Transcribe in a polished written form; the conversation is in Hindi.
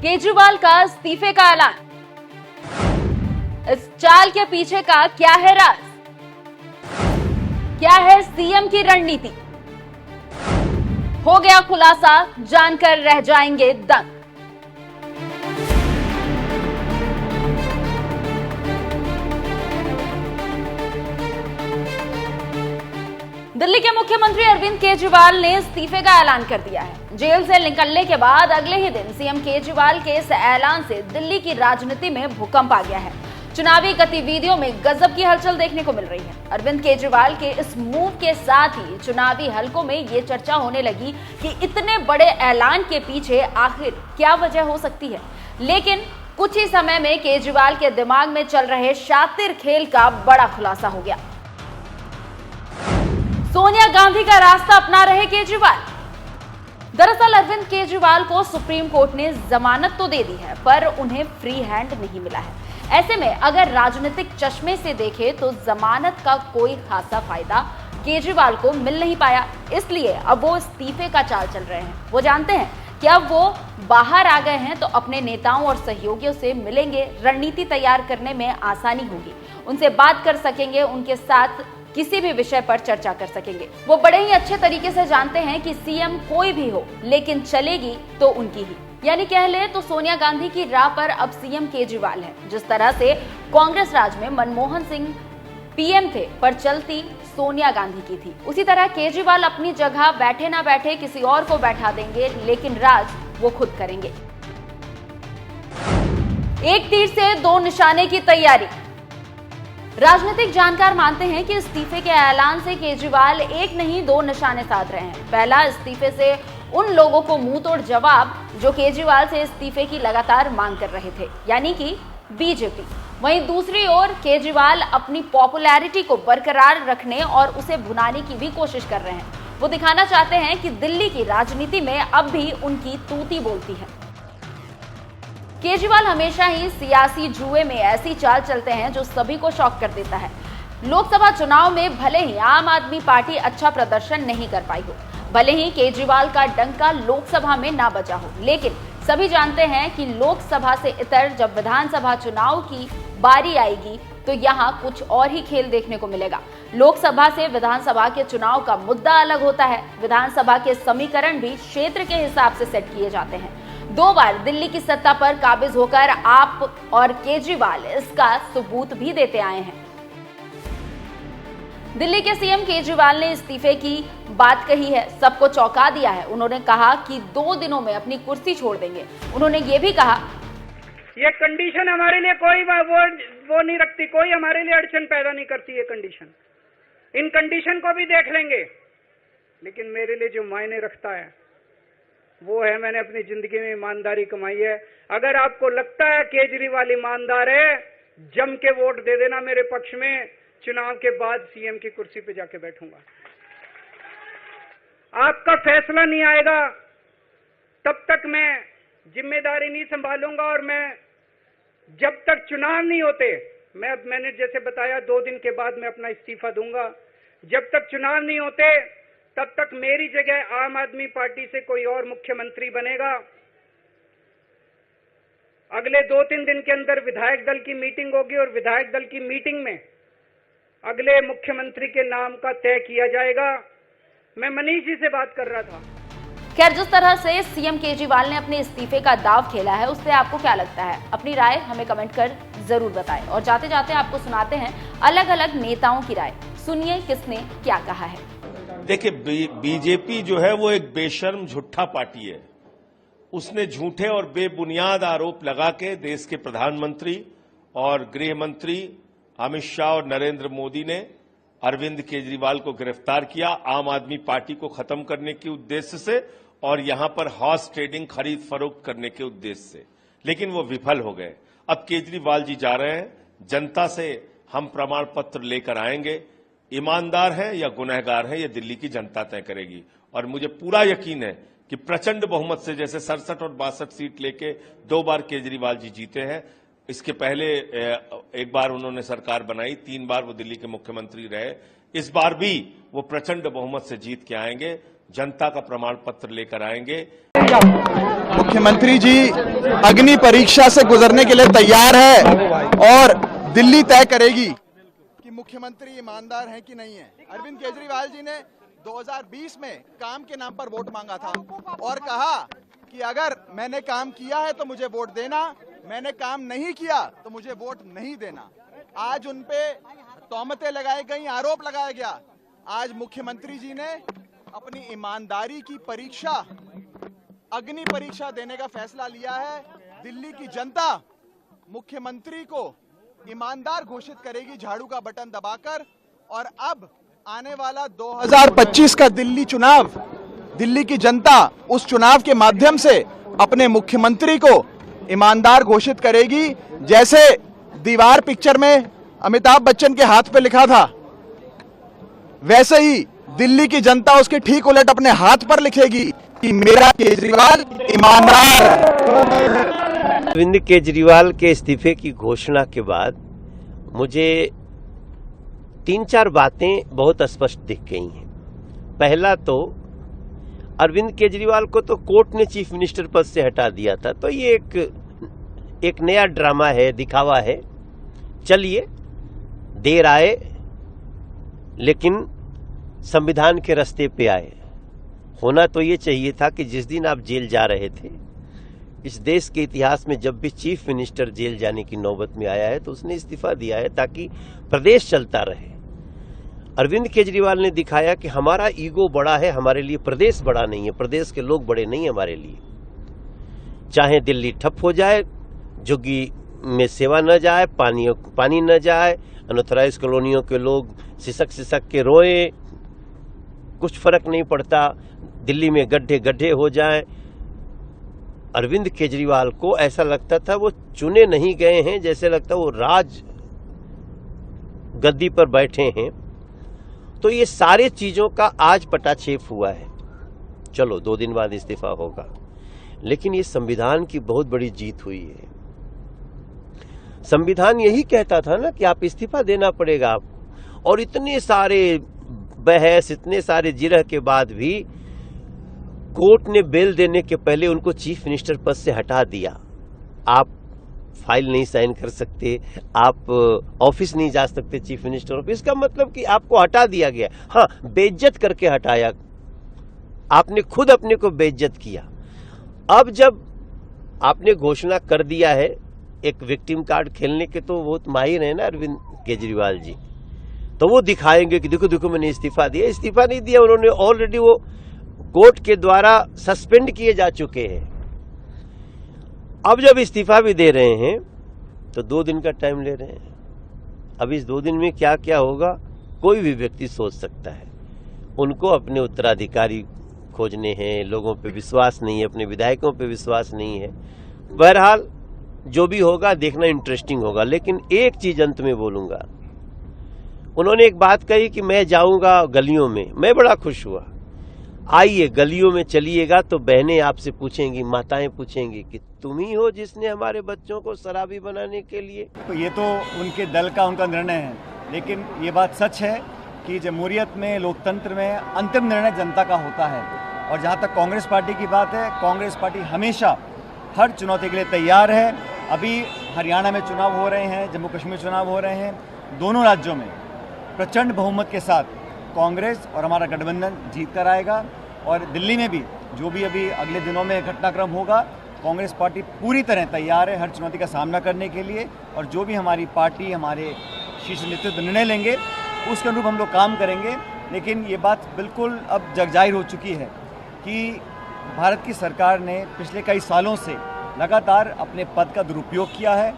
केजरीवाल का इस्तीफे का ऐलान। इस चाल के पीछे का क्या है राज? क्या है सीएम की रणनीति? हो गया खुलासा, जानकर रह जाएंगे दंग। दिल्ली के मुख्यमंत्री अरविंद केजरीवाल ने इस्तीफे का ऐलान कर दिया है। जेल से निकलने के बाद अगले ही दिन सीएम केजरीवाल के इस ऐलान से दिल्ली की राजनीति में भूकंप आ गया है। चुनावी गतिविधियों में गजब की हलचल देखने को मिल रही है। अरविंद केजरीवाल के इस मूव के साथ ही चुनावी हलकों में ये चर्चा होने लगी कि इतने बड़े ऐलान के पीछे आखिर क्या वजह हो सकती है। लेकिन कुछ ही समय में केजरीवाल के दिमाग में चल रहे शातिर खेल का बड़ा खुलासा हो गया। सोनिया गांधी का रास्ता अपना रहे केजरीवाल। दरअसल अरविंद केजरीवाल को सुप्रीम कोर्ट ने जमानत तो दे दी है, पर उन्हें फ्री हैंड नहीं मिला है। ऐसे में अगर राजनीतिक चश्मे से देखें तो जमानत का कोई खासा फायदा केजरीवाल को मिल नहीं पाया। इसलिए अब वो इस्तीफे का चाल चल रहे हैं। वो जानते हैं कि अब वो बाहर आ गए हैं तो अपने नेताओं और सहयोगियों से मिलेंगे, रणनीति तैयार करने में आसानी होगी, उनसे बात कर सकेंगे, उनके साथ किसी भी विषय पर चर्चा कर सकेंगे। वो बड़े ही अच्छे तरीके से जानते हैं कि सीएम कोई भी हो, लेकिन चलेगी तो उनकी ही। यानी कह ले तो सोनिया गांधी की राह पर अब सीएम केजरीवाल है। जिस तरह से कांग्रेस राज में मनमोहन सिंह पीएम थे पर चलती सोनिया गांधी की थी, उसी तरह केजरीवाल अपनी जगह बैठे ना बैठे किसी और को बैठा देंगे, लेकिन राज वो खुद करेंगे। एक तीर से दो निशाने की तैयारी। राजनीतिक जानकार मानते हैं कि इस्तीफे के ऐलान से केजरीवाल एक नहीं दो निशाने साध रहे हैं। पहला, इस्तीफे से उन लोगों को मुंह तोड़ जवाब जो केजरीवाल से इस्तीफे की लगातार मांग कर रहे थे, यानी कि बीजेपी। वहीं दूसरी ओर केजरीवाल अपनी पॉपुलैरिटी को बरकरार रखने और उसे भुनाने की भी कोशिश कर रहे हैं। वो दिखाना चाहते हैं कि दिल्ली की राजनीति में अब भी उनकी तूती बोलती है। केजरीवाल हमेशा ही सियासी जुए में ऐसी चाल चलते हैं जो सभी को शॉक कर देता है। लोकसभा चुनाव में भले ही आम आदमी पार्टी अच्छा प्रदर्शन नहीं कर पाई हो, भले ही केजरीवाल का डंका लोकसभा में ना बजा हो, लेकिन सभी जानते हैं कि लोकसभा से इतर जब विधानसभा चुनाव की बारी आएगी तो यहाँ कुछ और ही खेल देखने को मिलेगा। लोकसभा से विधानसभा के चुनाव का मुद्दा अलग होता है। विधानसभा के समीकरण भी क्षेत्र के हिसाब से सेट किए जाते हैं। 2 बार दिल्ली की सत्ता पर काबिज होकर आप और केजरीवाल इसका सबूत भी देते आए हैं। दिल्ली के सीएम केजरीवाल ने इस्तीफे की बात कही है, सबको चौंका दिया है। उन्होंने कहा कि 2 दिनों में अपनी कुर्सी छोड़ देंगे। उन्होंने ये भी कहा, ये कंडीशन हमारे लिए कोई वो नहीं रखती, कोई हमारे लिए अड़चन पैदा नहीं करती। ये कंडीशन, इन कंडीशन को भी देख लेंगे, लेकिन मेरे लिए जो मायने रखता है वो है मैंने अपनी जिंदगी में ईमानदारी कमाई है। अगर आपको लगता है केजरीवाल ईमानदार है, जम के वोट दे देना मेरे पक्ष में। चुनाव के बाद सीएम की कुर्सी पे जाके बैठूंगा। आपका फैसला नहीं आएगा तब तक मैं जिम्मेदारी नहीं संभालूंगा। और मैं जब तक चुनाव नहीं होते, मैंने जैसे बताया 2 दिन के बाद मैं अपना इस्तीफा दूंगा। जब तक चुनाव नहीं होते तब तक मेरी जगह आम आदमी पार्टी से कोई और मुख्यमंत्री बनेगा। अगले 2-3 दिन के अंदर विधायक दल की मीटिंग होगी और विधायक दल की मीटिंग में अगले मुख्यमंत्री के नाम का तय किया जाएगा। मैं मनीष जी से बात कर रहा था। खैर, जिस तरह से सीएम केजरीवाल ने अपने इस्तीफे का दाव खेला है, उससे आपको क्या लगता है? अपनी राय हमें कमेंट कर जरूर बताएं। और जाते जाते आपको सुनाते हैं अलग अलग नेताओं की राय। सुनिए किसने क्या कहा है। देखिए, बीजेपी जो है वो एक बेशर्म झूठा पार्टी है। उसने झूठे और बेबुनियाद आरोप लगा के देश के प्रधानमंत्री और गृह मंत्री अमित शाह और नरेंद्र मोदी ने अरविंद केजरीवाल को गिरफ्तार किया आम आदमी पार्टी को खत्म करने के उद्देश्य से और यहां पर हॉर्स ट्रेडिंग खरीद फरोख्त करने के उद्देश्य से, लेकिन वो विफल हो गए। अब केजरीवाल जी जा रहे हैं, जनता से हम प्रमाण पत्र लेकर आएंगे। ईमानदार है या गुनहगार है, ये दिल्ली की जनता तय करेगी। और मुझे पूरा यकीन है कि प्रचंड बहुमत से, जैसे 67 और 62 सीट लेके 2 बार केजरीवाल जी जीते हैं, इसके पहले एक बार उन्होंने सरकार बनाई, 3 बार वो दिल्ली के मुख्यमंत्री रहे। इस बार भी वो प्रचंड बहुमत से जीत के आएंगे, जनता का प्रमाण पत्र लेकर आएंगे। मुख्यमंत्री जी अग्नि परीक्षा से गुजरने के लिए तैयार है और दिल्ली तय करेगी कि मुख्यमंत्री ईमानदार हैं कि नहीं है। अरविंद केजरीवाल जी ने 2020 में काम के नाम पर वोट मांगा था और कहा कि अगर मैंने काम किया है तो मुझे वोट देना, मैंने काम नहीं किया तो मुझे वोट नहीं देना। आज उनपे तौमतें लगाई गई, आरोप लगाया गया। आज मुख्यमंत्री जी ने अपनी ईमानदारी की परीक्षा, अग्नि परीक्षा देने का फैसला लिया है। दिल्ली की जनता मुख्यमंत्री को ईमानदार घोषित करेगी झाड़ू का बटन दबाकर। और अब आने वाला 2025 का दिल्ली चुनाव, दिल्ली की जनता उस चुनाव के माध्यम से अपने मुख्यमंत्री को ईमानदार घोषित करेगी। जैसे दीवार पिक्चर में अमिताभ बच्चन के हाथ पे लिखा था, वैसे ही दिल्ली की जनता उसके ठीक उलट अपने हाथ पर लिखेगी कि मेरा केजरीवाल ईमानदार है। अरविंद केजरीवाल के इस्तीफे की घोषणा के बाद मुझे 3-4 बातें बहुत स्पष्ट दिख गई हैं। पहला तो अरविंद केजरीवाल को तो कोर्ट ने चीफ मिनिस्टर पद से हटा दिया था, तो ये एक नया ड्रामा है, दिखावा है। चलिए, देर आए लेकिन संविधान के रास्ते पे आए। होना तो ये चाहिए था कि जिस दिन आप जेल जा रहे थे, इस देश के इतिहास में जब भी चीफ मिनिस्टर जेल जाने की नौबत में आया है तो उसने इस्तीफा दिया है ताकि प्रदेश चलता रहे। अरविंद केजरीवाल ने दिखाया कि हमारा ईगो बड़ा है, हमारे लिए प्रदेश बड़ा नहीं है, प्रदेश के लोग बड़े नहीं है हमारे लिए। चाहे दिल्ली ठप हो जाए, झुग्गी में सेवा न जाए, पानी न जाए, अनऑथराइज कॉलोनियों के लोग सिसक के रोए, कुछ फर्क नहीं पड़ता। दिल्ली में गड्ढे हो जाएं। अरविंद केजरीवाल को ऐसा लगता था वो चुने नहीं गए हैं, जैसे लगता वो राज गद्दी पर बैठे हैं। तो ये सारे चीजों का आज पटाक्षेप हुआ है। चलो 2 दिन बाद इस्तीफा होगा, लेकिन ये संविधान की बहुत बड़ी जीत हुई है। संविधान यही कहता था ना कि आप इस्तीफा देना पड़ेगा आपको, और इतने सारे बहस, इतने सारे जिरह के बाद भी कोर्ट ने बेल देने के पहले उनको चीफ मिनिस्टर पद से हटा दिया। आप फाइल नहीं साइन कर सकते, आप ऑफिस नहीं जा सकते चीफ मिनिस्टर ऑफिस का, मतलब कि आपको हटा दिया गया। हाँ, बेइज्जत करके हटाया, आपने खुद अपने को बेइज्जत किया। अब जब आपने घोषणा कर दिया है, एक विक्टिम कार्ड खेलने के तो बहुत माहिर है ना अरविंद केजरीवाल जी, तो वो दिखाएंगे कि देखो मैंने इस्तीफा दिया। इस्तीफा नहीं दिया उन्होंने, ऑलरेडी वो कोर्ट के द्वारा सस्पेंड किए जा चुके हैं। अब जब इस्तीफा भी दे रहे हैं तो 2 दिन का टाइम ले रहे हैं। अब इस 2 दिन में क्या क्या होगा कोई भी व्यक्ति सोच सकता है। उनको अपने उत्तराधिकारी खोजने हैं, लोगों पे विश्वास नहीं है, अपने विधायकों पे विश्वास नहीं है। बहरहाल जो भी होगा देखना इंटरेस्टिंग होगा। लेकिन एक चीज अंत में बोलूंगा, उन्होंने एक बात कही कि मैं जाऊंगा गलियों में। मैं बड़ा खुश हुआ। आइए गलियों में चलिएगा तो बहनें आपसे पूछेंगी, माताएं पूछेंगी कि तुम ही हो जिसने हमारे बच्चों को शराबी बनाने के लिए। तो ये तो उनके दल का उनका निर्णय है, लेकिन ये बात सच है कि जमहूरियत में, लोकतंत्र में अंतिम निर्णय जनता का होता है। और जहाँ तक कांग्रेस पार्टी की बात है, कांग्रेस पार्टी हमेशा हर चुनौती के लिए तैयार है। अभी हरियाणा में चुनाव हो रहे हैं, जम्मू कश्मीर चुनाव हो रहे हैं, दोनों राज्यों में प्रचंड बहुमत के साथ कांग्रेस और हमारा गठबंधन जीत कर आएगा। और दिल्ली में भी जो भी अभी अगले दिनों में घटनाक्रम होगा, कांग्रेस पार्टी पूरी तरह तैयार है हर चुनौती का सामना करने के लिए। और जो भी हमारी पार्टी, हमारे शीर्ष नेतृत्व निर्णय लेंगे उसके अनुरूप हम लोग काम करेंगे। लेकिन ये बात बिल्कुल अब जगजाहिर हो चुकी है कि भारत की सरकार ने पिछले कई सालों से लगातार अपने पद का दुरुपयोग किया है।